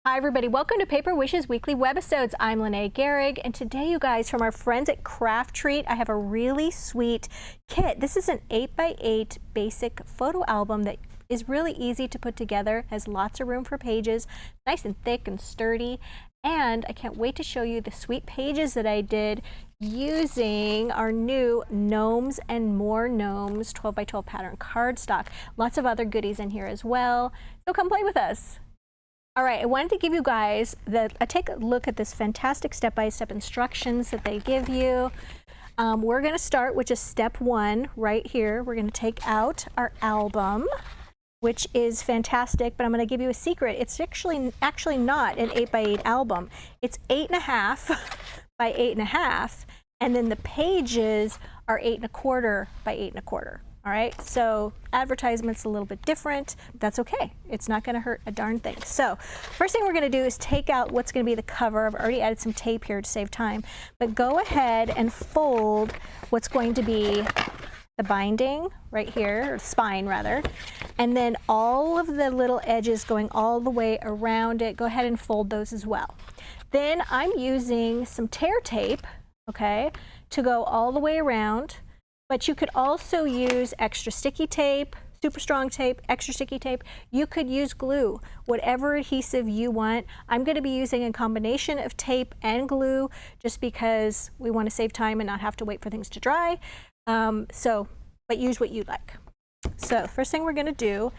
Hi everybody, welcome to Paper Wishes Weekly Webisodes. I'm Lene Gehrig, and today you guys, from our friends at Craftreat, I have a really sweet kit. This is an 8x8 basic photo album that is really easy to put together, has lots of room for pages, nice and thick and sturdy, and I can't wait to show you the sweet pages that I did using our new Gnomes and More Gnomes 12x12 pattern cardstock. Lots of other goodies in here as well, so come play with us. All right, I wanted to give you guys take a look at this fantastic step-by-step instructions that they give you. We're going to start with just step one right here. We're going to take out our album, which is fantastic, but I'm going to give you a secret. It's actually not an 8x8 album. It's 8.5 by 8.5, and then the pages are 8.25 by 8.25. All right, so advertisement's a little bit different. That's okay. It's not going to hurt a darn thing. So first thing we're going to do is take out what's going to be the cover. I've already added some tape here to save time, but go ahead and fold what's going to be the binding right here, or spine rather, and then all of the little edges going all the way around it. Go ahead and fold those as well. Then I'm using some tear tape, okay, to go all the way around. But you could also use extra sticky tape, super strong tape, extra sticky tape. You could use glue, whatever adhesive you want. I'm going to be using a combination of tape and glue just because we want to save time and not have to wait for things to dry. But use what you like. So first thing we're going to do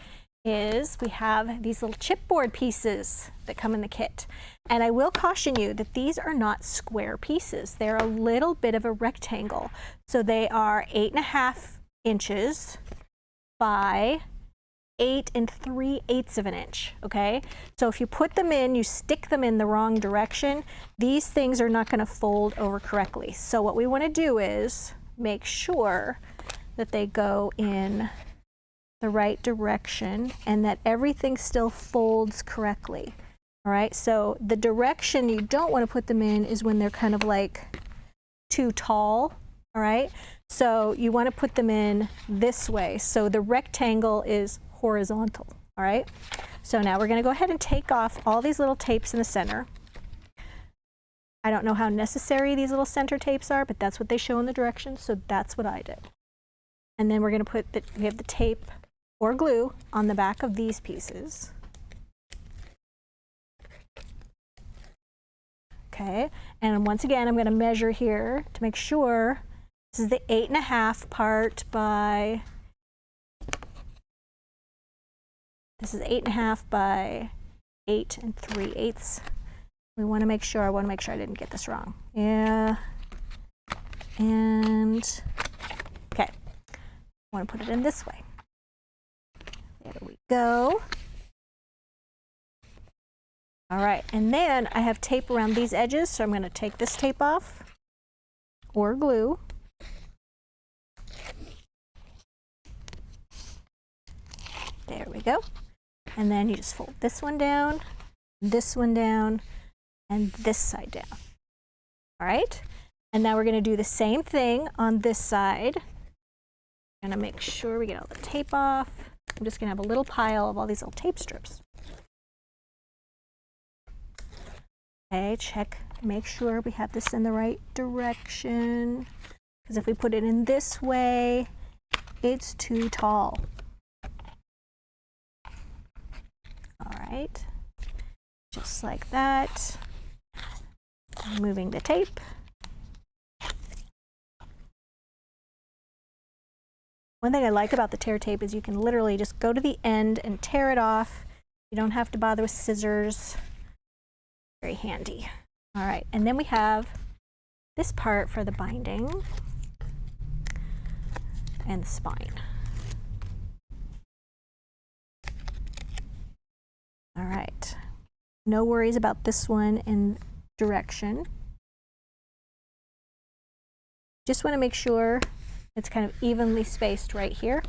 is we have these little chipboard pieces that come in the kit. And I will caution you that these are not square pieces. They're a little bit of a rectangle. So they are 8.5 inches by 8 3/8 of an inch, okay? So if you put them in, you stick them in the wrong direction, these things are not going to fold over correctly. So what we want to do is make sure that they go in the right direction and that everything still folds correctly. All right, so the direction you don't want to put them in is when they're kind of like too tall. All right, so you want to put them in this way so the rectangle is horizontal. All right, so now we're going to go ahead and take off all these little tapes in the center. I don't know how necessary these little center tapes are, but that's what they show in the directions, so that's what I did. And then we're going to put we have the tape or glue on the back of these pieces. Okay, and once again, I'm going to measure here to make sure this is the 8.5 part by, this is 8.5 by 8 3/8. We want to make sure, I didn't get this wrong. Yeah, and okay, I want to put it in this way. There we go. All right, and then I have tape around these edges, so I'm going to take this tape off, or glue. There we go. And then you just fold this one down, and this side down. All right, and now we're going to do the same thing on this side. I'm going to make sure we get all the tape off. I'm just going to have a little pile of all these little tape strips. Okay, check, make sure we have this in the right direction, because if we put it in this way, it's too tall. All right, just like that. Moving the tape. One thing I like about the tear tape is you can literally just go to the end and tear it off. You don't have to bother with scissors. Very handy. All right, and then we have this part for the binding and the spine. All right, no worries about this one in direction. Just want to make sure it's kind of evenly spaced right here.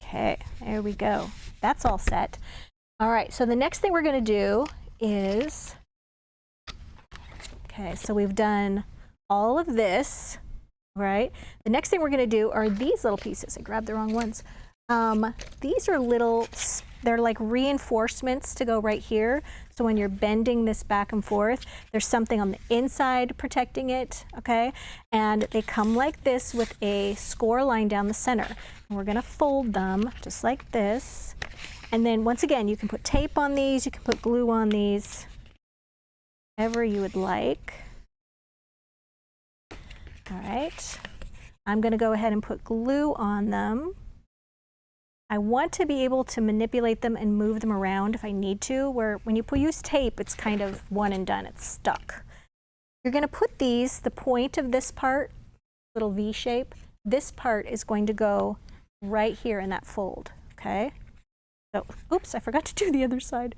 Okay, there we go. That's all set. All right, so the next thing we're going to do is, okay, so we've done all of this. right? The next thing we're going to do are these little pieces. I grabbed the wrong ones. These are little, they're like reinforcements to go right here. So when you're bending this back and forth, there's something on the inside protecting it, okay? And they come like this with a score line down the center. And we're going to fold them just like this. And then once again, you can put tape on these, you can put glue on these, whatever you would like. All right, I'm going to go ahead and put glue on them. I want to be able to manipulate them and move them around if I need to, where when you use tape, it's kind of one and done, it's stuck. You're going to put these, the point of this part, little V shape, this part is going to go right here in that fold, okay? So, oops, I forgot to do the other side.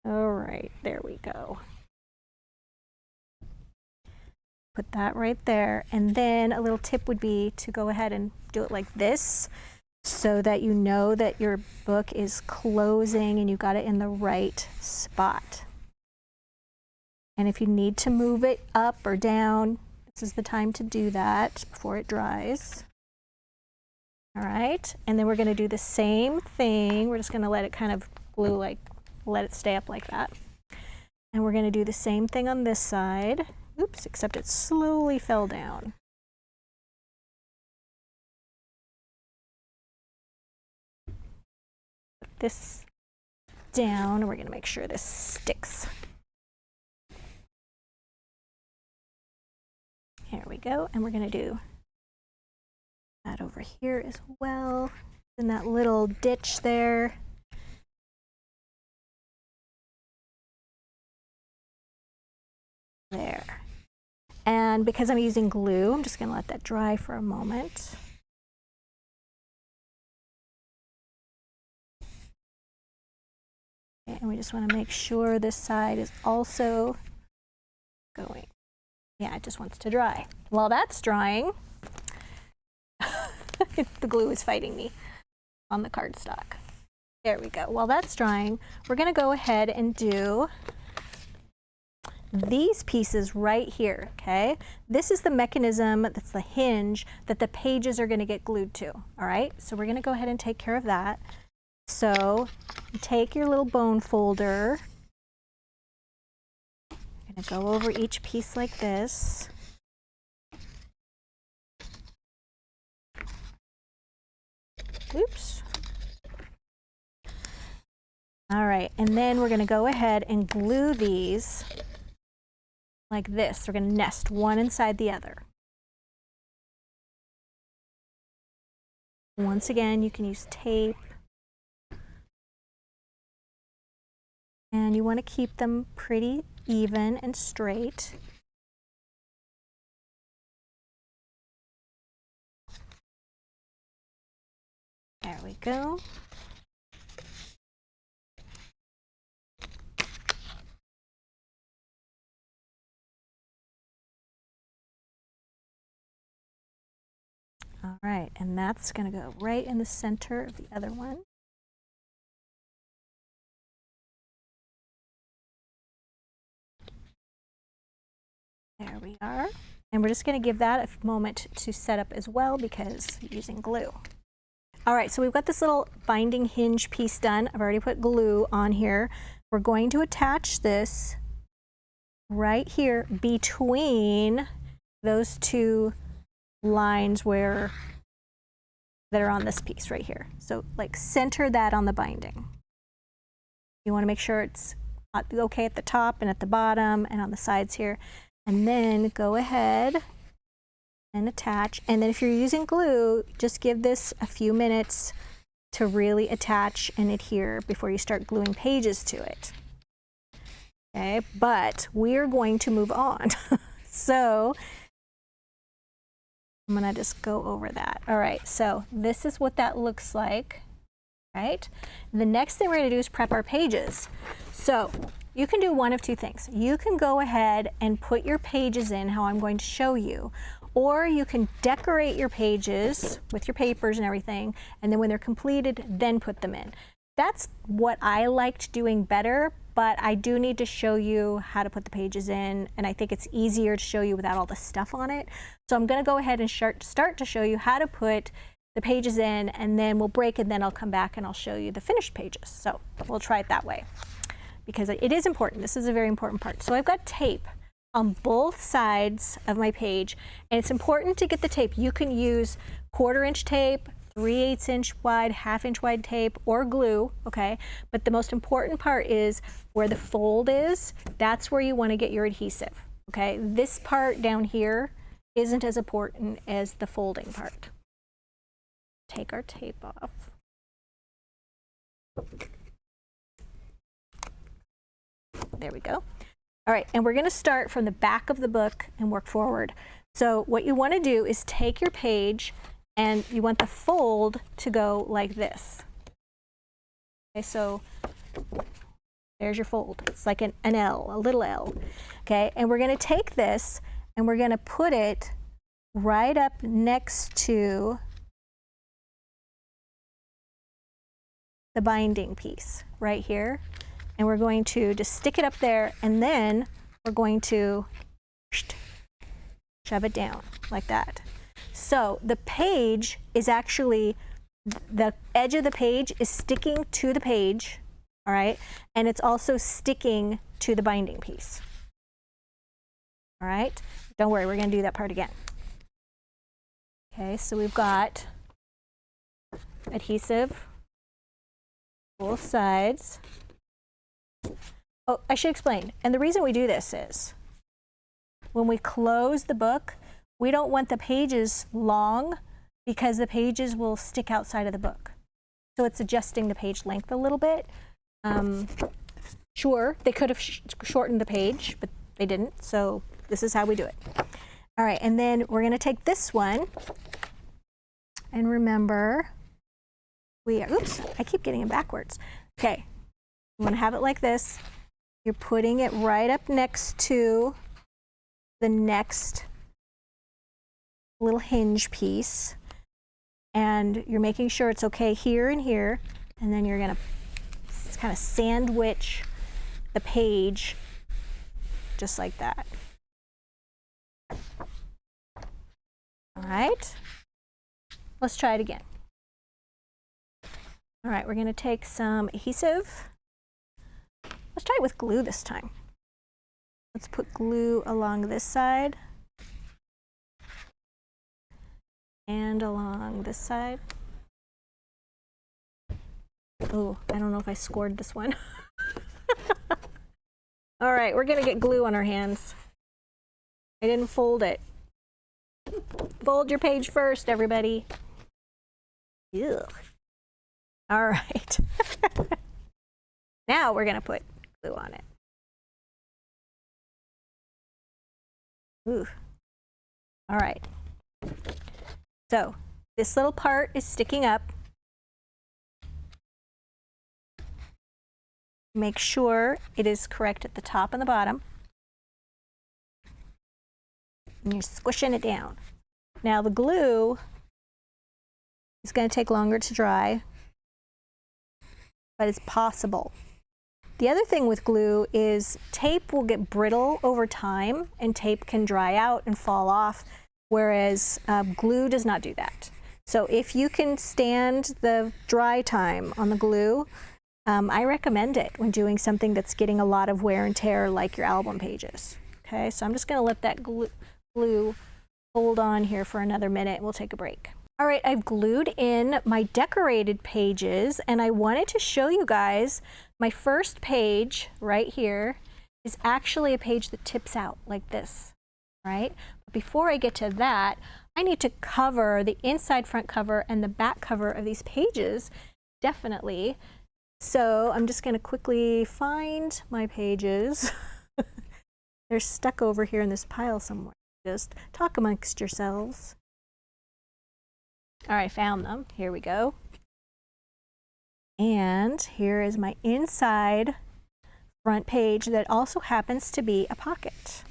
All right, there we go. Put that right there, and then a little tip would be to go ahead and do it like this so that you know that your book is closing and you got it in the right spot. And if you need to move it up or down, this is the time to do that before it dries. All right, and then we're going to do the same thing. We're just going to let it kind of glue, like let it stay up like that. And we're going to do the same thing on this side. Oops, except it slowly fell down. Put this down, and we're going to make sure this sticks. Here we go, and we're going to do that over here as well, in that little ditch there. There. And because I'm using glue, I'm just going to let that dry for a moment. Okay, and we just want to make sure this side is also going. Yeah, it just wants to dry. While that's drying, the glue is fighting me on the cardstock. There we go. While that's drying, we're going to go ahead and do these pieces right here, okay? This is the mechanism, that's the hinge that the pages are going to get glued to, all right? So we're going to go ahead and take care of that. So take your little bone folder. You're going to go over each piece like this. Oops. All right, and then we're going to go ahead and glue these like this. We're going to nest one inside the other. Once again, you can use tape. And you want to keep them pretty even and straight. There we go. All right, and that's going to go right in the center of the other one. There we are. And we're just going to give that a moment to set up as well because you're using glue. All right, so we've got this little binding hinge piece done. I've already put glue on here. We're going to attach this right here between those two lines that are on this piece right here. So like center that on the binding. You want to make sure it's okay at the top and at the bottom and on the sides here. And then go ahead and attach. And then if you're using glue, just give this a few minutes to really attach and adhere before you start gluing pages to it. Okay, but we're going to move on. So I'm going to just go over that. All right, so this is what that looks like, right? The next thing we're going to do is prep our pages. So you can do one of two things. You can go ahead and put your pages in how I'm going to show you, or you can decorate your pages with your papers and everything, and then when they're completed, then put them in. That's what I liked doing better, but I do need to show you how to put the pages in, and I think it's easier to show you without all the stuff on it. So I'm going to go ahead and start to show you how to put the pages in, and then we'll break, and then I'll come back and I'll show you the finished pages. So we'll try it that way because it is important. This is a very important part. So I've got tape on both sides of my page, and it's important to get the tape. You can use 1/4 inch tape, 3/8 inch wide, 1/2 inch wide tape, or glue, okay? But the most important part is where the fold is. That's where you want to get your adhesive, okay? This part down here isn't as important as the folding part. Take our tape off. There we go. All right, and we're going to start from the back of the book and work forward. So what you want to do is take your page and you want the fold to go like this. Okay, so there's your fold. It's like an L, a little L. Okay, and we're going to take this and we're going to put it right up next to the binding piece right here. And we're going to just stick it up there, and then we're going to shove it down like that. So the page is actually, the edge of the page is sticking to the page, all right? And it's also sticking to the binding piece. All right? Don't worry, we're going to do that part again. Okay, so we've got adhesive, both sides. Oh, I should explain. And the reason we do this is when we close the book, we don't want the pages long because the pages will stick outside of the book. So it's adjusting the page length a little bit. Sure, they could have shortened the page, but they didn't. So this is how we do it. All right, and then we're going to take this one. And remember, oops, I keep getting it backwards. Okay. You want to have it like this. You're putting it right up next to the next little hinge piece, and you're making sure it's okay here and here, and then you're going to kind of sandwich the page just like that. All right, let's try it again. All right, we're going to take some adhesive. Let's try it with glue this time. Let's put glue along this side and along this side. Oh, I don't know if I scored this one. All right, we're gonna get glue on our hands. I didn't fold it. Fold your page first, everybody. Ew. All right. Now we're gonna put glue on it. Ooh. All right. So this little part is sticking up. Make sure it is correct at the top and the bottom. And you're squishing it down. Now the glue is going to take longer to dry, but it's possible. The other thing with glue is tape will get brittle over time, and tape can dry out and fall off, whereas glue does not do that. So if you can stand the dry time on the glue, I recommend it when doing something that's getting a lot of wear and tear like your album pages. Okay, so I'm just going to let that glue hold on here for another minute, and we'll take a break. All right, I've glued in my decorated pages, and I wanted to show you guys my first page right here is actually a page that tips out like this, right? But before I get to that, I need to cover the inside front cover and the back cover of these pages, definitely. So I'm just going to quickly find my pages. They're stuck over here in this pile somewhere. Just talk amongst yourselves. All right, found them. Here we go. And here is my inside front page that also happens to be a pocket.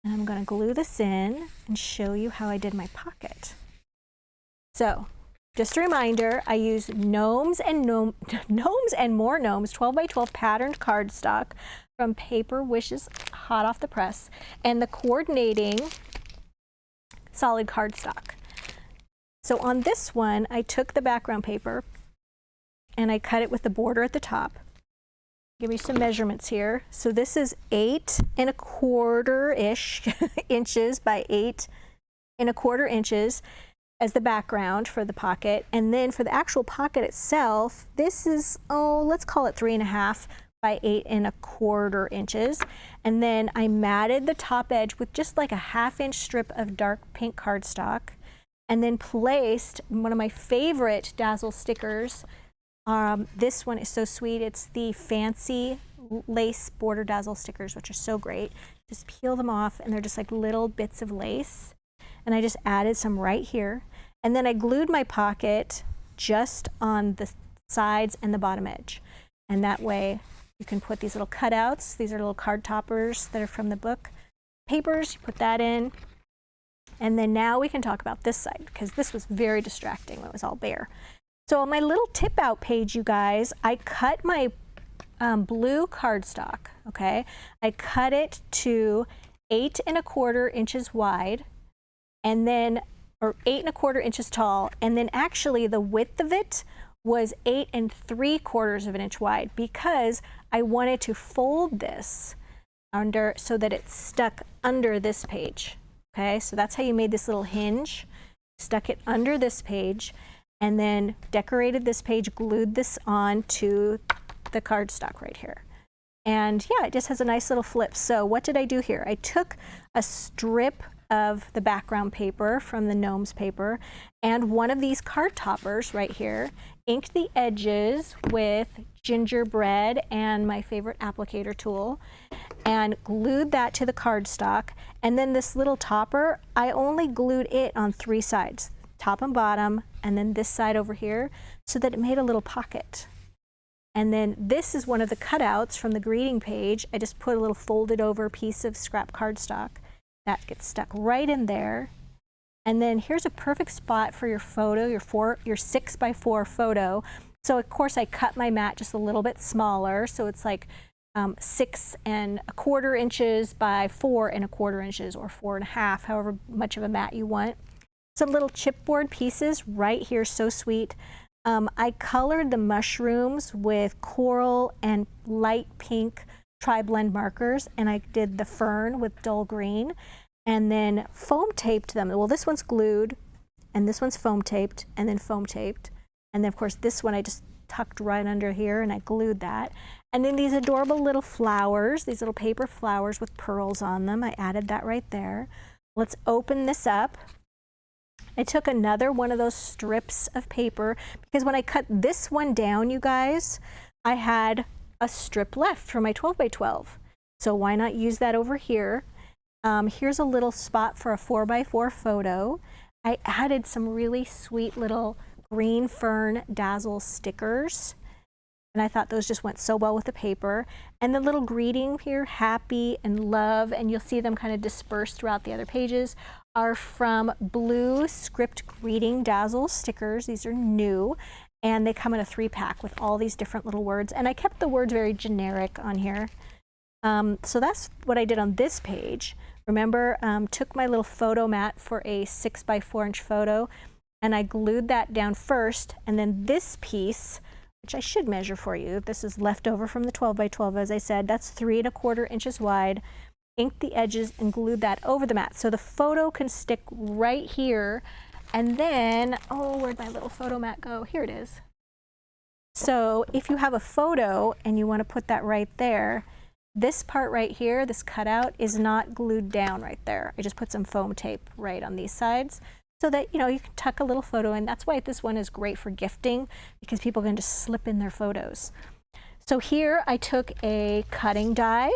And I'm going to glue this in and show you how I did my pocket. So just a reminder, I use Gnomes and Gnomes and More Gnomes 12 by 12 patterned cardstock from Paper Wishes, hot off the press, and the coordinating solid cardstock. So on this one, I took the background paper and I cut it with the border at the top. Give me some measurements here. So this is 8 1/4-ish inches by 8 1/4 inches as the background for the pocket. And then for the actual pocket itself, this is, let's call it 3 1/2 by 8 1/4 inches. And then I matted the top edge with just like a 1/2 inch strip of dark pink cardstock, and then placed one of my favorite Dazzle stickers. This one is so sweet. It's the fancy lace border Dazzle stickers, which are so great. Just peel them off, and they're just like little bits of lace. And I just added some right here. And then I glued my pocket just on the sides and the bottom edge. And that way you can put these little cutouts. These are little card toppers that are from the book. Papers, you put that in. And then now we can talk about this side, because this was very distracting when it was all bare. So on my little tip out page, you guys, I cut my blue cardstock, okay? I cut it to 8 1/4 inches wide, and then, or 8 1/4 inches tall, and then actually the width of it was 8 3/4 inch wide, because I wanted to fold this under so that it stuck under this page. Okay, so that's how you made this little hinge. Stuck it under this page, and then decorated this page, glued this on to the cardstock right here. And yeah, it just has a nice little flip. So what did I do here? I took a strip of the background paper from the Gnomes paper and one of these card toppers right here, inked the edges with gingerbread and my favorite applicator tool, and glued that to the cardstock. And then this little topper, I only glued it on 3 sides, top and bottom, and then this side over here, so that it made a little pocket. And then this is one of the cutouts from the greeting page. I just put a little folded over piece of scrap cardstock that gets stuck right in there. And then here's a perfect spot for your photo, your 6 by 4 photo. So of course I cut my mat just a little bit smaller, so it's like 6 1/4 inches by 4 1/4 inches, or 4 1/2, however much of a mat you want. Some little chipboard pieces right here, so sweet. I colored the mushrooms with coral and light pink tri-blend markers, and I did the fern with dull green, and then foam taped them. Well, this one's glued, and this one's foam taped, and then foam taped. And then of course this one I just tucked right under here, and I glued that. And then these adorable little flowers, these little paper flowers with pearls on them, I added that right there. Let's open this up. I took another one of those strips of paper, because when I cut this one down, you guys, I had a strip left for my 12 by 12. So why not use that over here? Here's a little spot for a 4 by 4 photo. I added some really sweet little green fern Dazzle stickers, and I thought those just went so well with the paper. And the little greeting here, happy and love, and you'll see them kind of dispersed throughout the other pages, are from Blue Script Greeting Dazzle stickers. These are new, and they come in a 3-pack with all these different little words, and I kept the words very generic on here. So that's what I did on this page. Remember, took my little photo mat for a 6 by 4 inch photo, and I glued that down first, and then this piece, which I should measure for you, this is left over from the 12 by 12, as I said, that's 3 1/4 inches wide, inked the edges and glued that over the mat. So the photo can stick right here. And then, oh, where'd my little photo mat go? Here it is. So if you have a photo and you want to put that right there, this part right here, this cutout, is not glued down right there. I just put some foam tape right on these sides, so that, you know, you can tuck a little photo in. That's why this one is great for gifting, because people can just slip in their photos. So here I took a cutting die,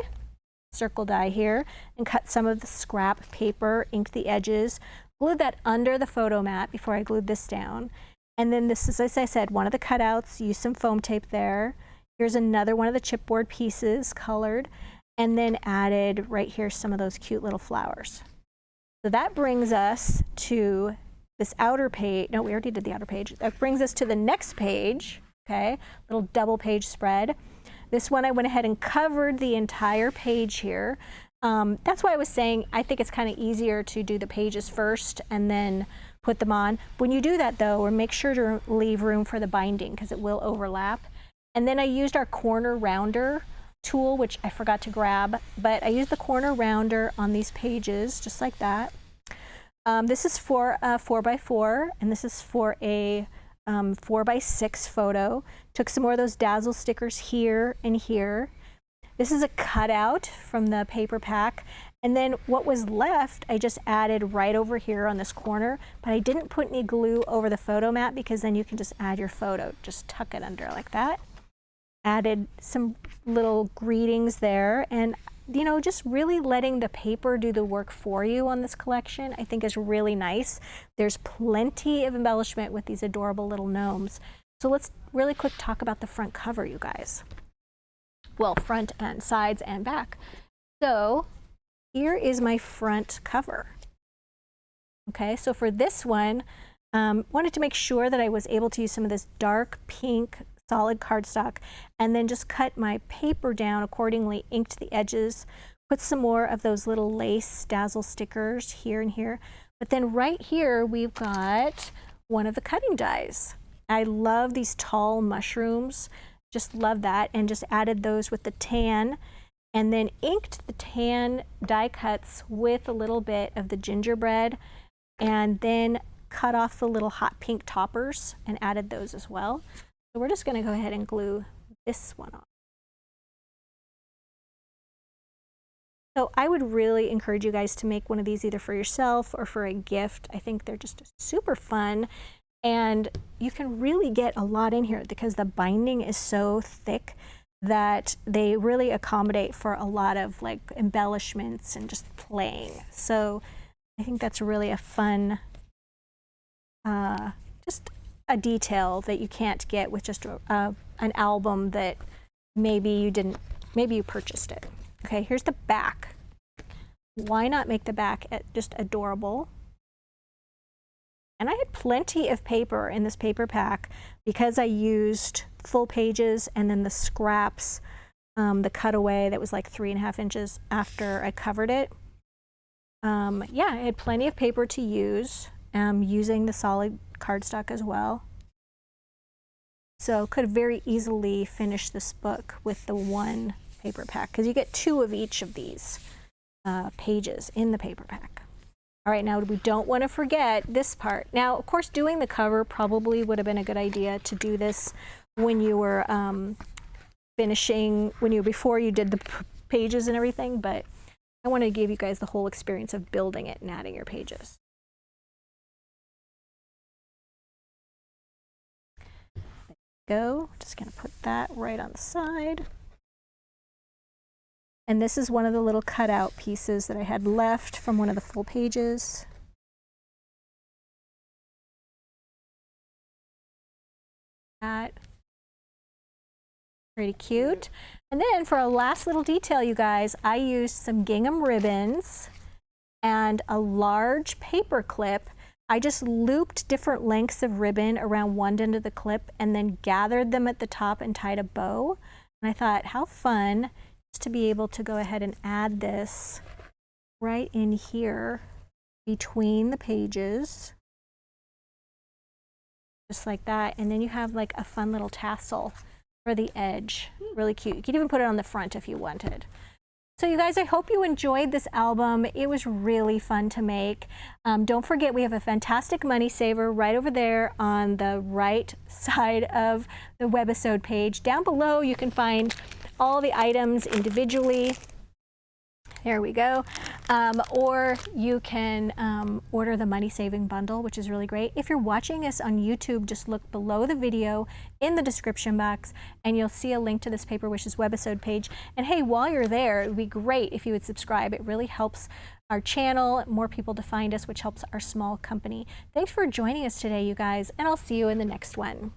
circle die here, and cut some of the scrap paper, inked the edges, glued that under the photo mat before I glued this down. And then this is, as I said, one of the cutouts, used some foam tape there. Here's another one of the chipboard pieces, colored, and then added right here some of those cute little flowers. So that brings us to this outer page, no, we already did the outer page. That brings us to the next page, okay? Little double page spread. This one I went ahead and covered the entire page here. That's why I was saying I think it's kind of easier to do the pages first and then put them on. When you do that though, or make sure to leave room for the binding because it will overlap. And then I used our corner rounder tool, which I forgot to grab, but I used the corner rounder on these pages just like that. This is for a 4x4 and this is for a 4x6 photo. Took some more of those dazzle stickers here and here. This is a cutout from the paper pack. And then what was left, I just added right over here on this corner, but I didn't put any glue over the photo mat because then you can just add your photo. Just tuck it under like that. Added some little greetings there, and you know, just really letting the paper do the work for you on this collection, I think is really nice. There's plenty of embellishment with these adorable little gnomes. So let's really quick talk about the front cover, you guys. Well, front and sides and back. So here is my front cover. Okay, so for this one, wanted to make sure that I was able to use some of this dark pink solid cardstock and then just cut my paper down accordingly, inked the edges, put some more of those little lace dazzle stickers here and here. But then right here we've got one of the cutting dies. I love these tall mushrooms, just love that, and just added those with the tan and then inked the tan die cuts with a little bit of the gingerbread and then cut off the little hot pink toppers and added those as well. So we're just going to go ahead and glue this one on. So I would really encourage you guys to make one of these either for yourself or for a gift. I think they're just super fun and you can really get a lot in here because the binding is so thick that they really accommodate for a lot of like embellishments and just playing. So I think that's really a fun, just a detail that you can't get with just an album that maybe you purchased it. Okay, here's the back. Why not make the back just adorable? And I had plenty of paper in this paper pack because I used full pages and then the scraps, the cutaway that was like 3.5 inches after I covered it. Yeah, I had plenty of paper to use, using the solid cardstock as well. So could very easily finish this book with the one paper pack because you get 2 of each of these pages in the paper pack. All right, now we don't want to forget this part. Now, of course, doing the cover probably would have been a good idea to do this when you were before you did the pages and everything, but I want to give you guys the whole experience of building it and adding your pages. Go. Just going to put that right on the side. And this is one of the little cutout pieces that I had left from one of the full pages. That. Pretty cute. And then for a last little detail, you guys, I used some gingham ribbons and a large paper clip. I just looped different lengths of ribbon around one end of the clip and then gathered them at the top and tied a bow. And I thought, how fun just to be able to go ahead and add this right in here between the pages. Just like that. And then you have like a fun little tassel for the edge. Really cute. You could even put it on the front if you wanted. So you guys, I hope you enjoyed this album. It was really fun to make. Don't forget, we have a fantastic money saver right over there on the right side of the webisode page. Down below, you can find all the items individually. There we go. Or you can order the money saving bundle, which is really great. If you're watching us on YouTube, just look below the video in the description box and you'll see a link to this Paper Wishes webisode page. And hey, while you're there, it would be great if you would subscribe. It really helps our channel, more people to find us, which helps our small company. Thanks for joining us today, you guys, and I'll see you in the next one.